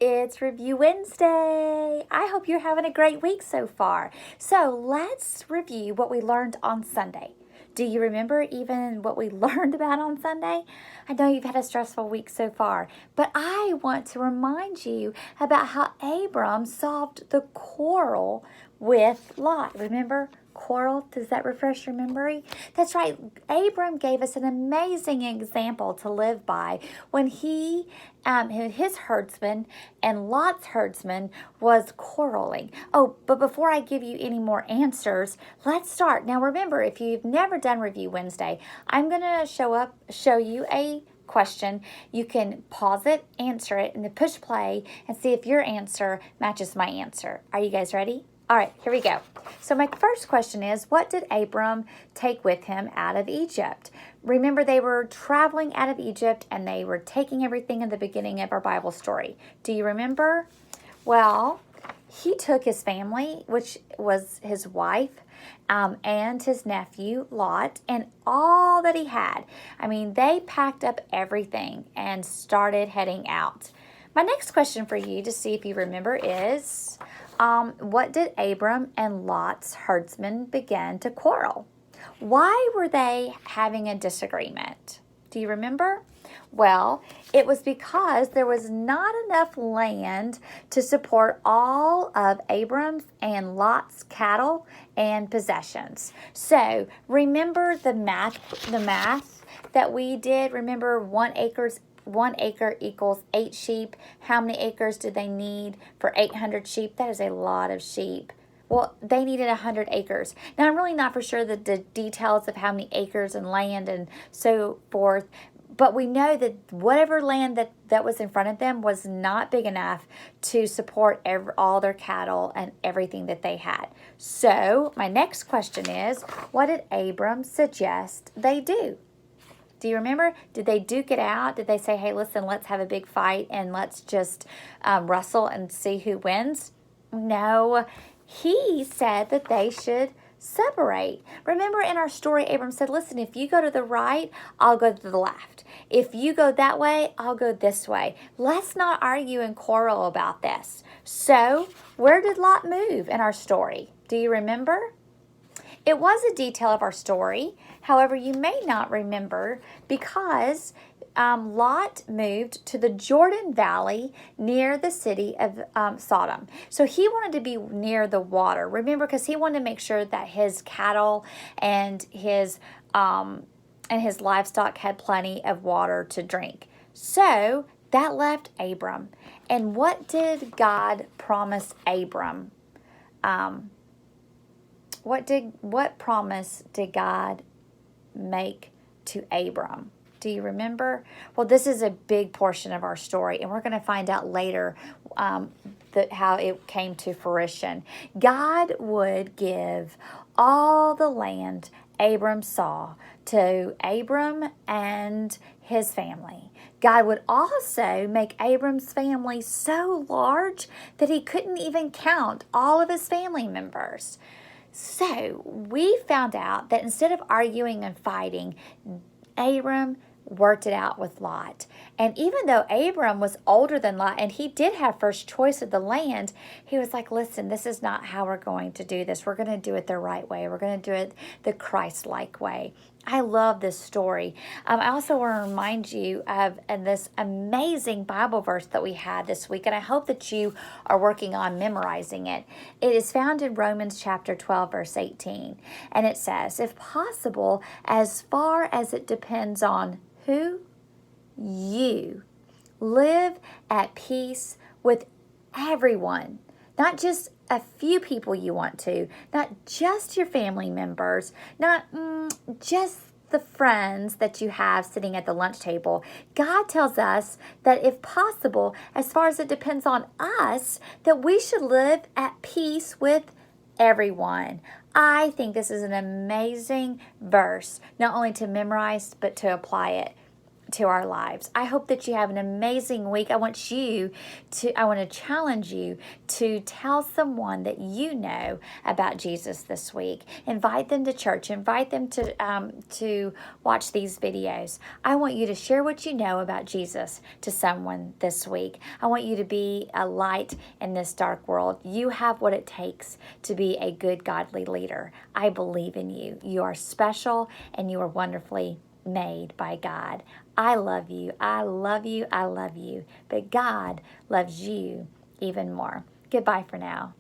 It's Review Wednesday. I hope you're having a great week so far. So let's review what we learned on Sunday. Do you remember even what we learned about on Sunday? I know you've had a stressful week so far, but I want to remind you about how Abram solved the quarrel with Lot. Remember? Quarrel? Does that refresh your memory? That's right. Abram gave us an amazing example to live by when his herdsman and Lot's herdsman was quarreling. Oh, but before I give you any more answers, let's start. Now remember, if you've never done Review Wednesday, I'm going to show you a question. You can pause it, answer it, and then push play and see if your answer matches my answer. Are you guys ready? All right, here we go. So my first question is, what did Abram take with him out of Egypt? Remember, they were traveling out of Egypt and they were taking everything in the beginning of our Bible story. Do you remember? Well, he took his family, which was his wife, and his nephew, Lot, and all that he had. I mean, they packed up everything and started heading out. My next question for you to see if you remember is, what did Abram and Lot's herdsmen begin to quarrel? Why were they having a disagreement? Do you remember? Well, it was because there was not enough land to support all of Abram's and Lot's cattle and possessions. So remember the math that we did. Remember 1 acre equals 8 sheep. How many acres did they need for 800 sheep? That is a lot of sheep. Well, they needed 100 acres. Now, I'm really not for sure the details of how many acres and land and so forth, but we know that whatever land that was in front of them was not big enough to support all their cattle and everything that they had. So my next question is, what did Abram suggest they do? Do you remember? Did they duke it out? Did they say, hey, listen, let's have a big fight and let's just wrestle and see who wins? No. He said that they should separate. Remember in our story, Abram said, listen, if you go to the right, I'll go to the left. If you go that way, I'll go this way. Let's not argue and quarrel about this. So where did Lot move in our story? Do you remember? It was a detail of our story. However, you may not remember because Lot moved to the Jordan Valley near the city of Sodom. So he wanted to be near the water. Remember, because he wanted to make sure that his cattle and his livestock had plenty of water to drink. So that left Abram. And what did God promise Abram? What promise did God make to Abram? Do you remember? Well, this is a big portion of our story, and we're going to find out later how it came to fruition. God would give all the land Abram saw to Abram and his family. God would also make Abram's family so large that he couldn't even count all of his family members. So we found out that instead of arguing and fighting, Abram worked it out with Lot. And even though Abram was older than Lot and he did have first choice of the land, he was like, listen, this is not how we're going to do this. We're going to do it the right way. We're going to do it the Christ-like way. I love this story. I also want to remind you of this amazing Bible verse that we had this week, and I hope that you are working on memorizing it. It is found in Romans chapter 12, verse 18, and it says, if possible, as far as it depends on who? You. Live at peace with everyone, not just a few people you want to, not just your family members, not just the friends that you have sitting at the lunch table. God tells us that if possible, as far as it depends on us, that we should live at peace with everyone. I think this is an amazing verse, not only to memorize, but to apply it. to our lives. I hope that you have an amazing week. I want to challenge you to tell someone that you know about Jesus this week. Invite them to church. Invite them to watch these videos. I want you to share what you know about Jesus to someone this week. I want you to be a light in this dark world. You have what it takes to be a good, godly leader. I believe in you. You are special and you are wonderfully made by God. I love you. I love you. I love you. But God loves you even more. Goodbye for now.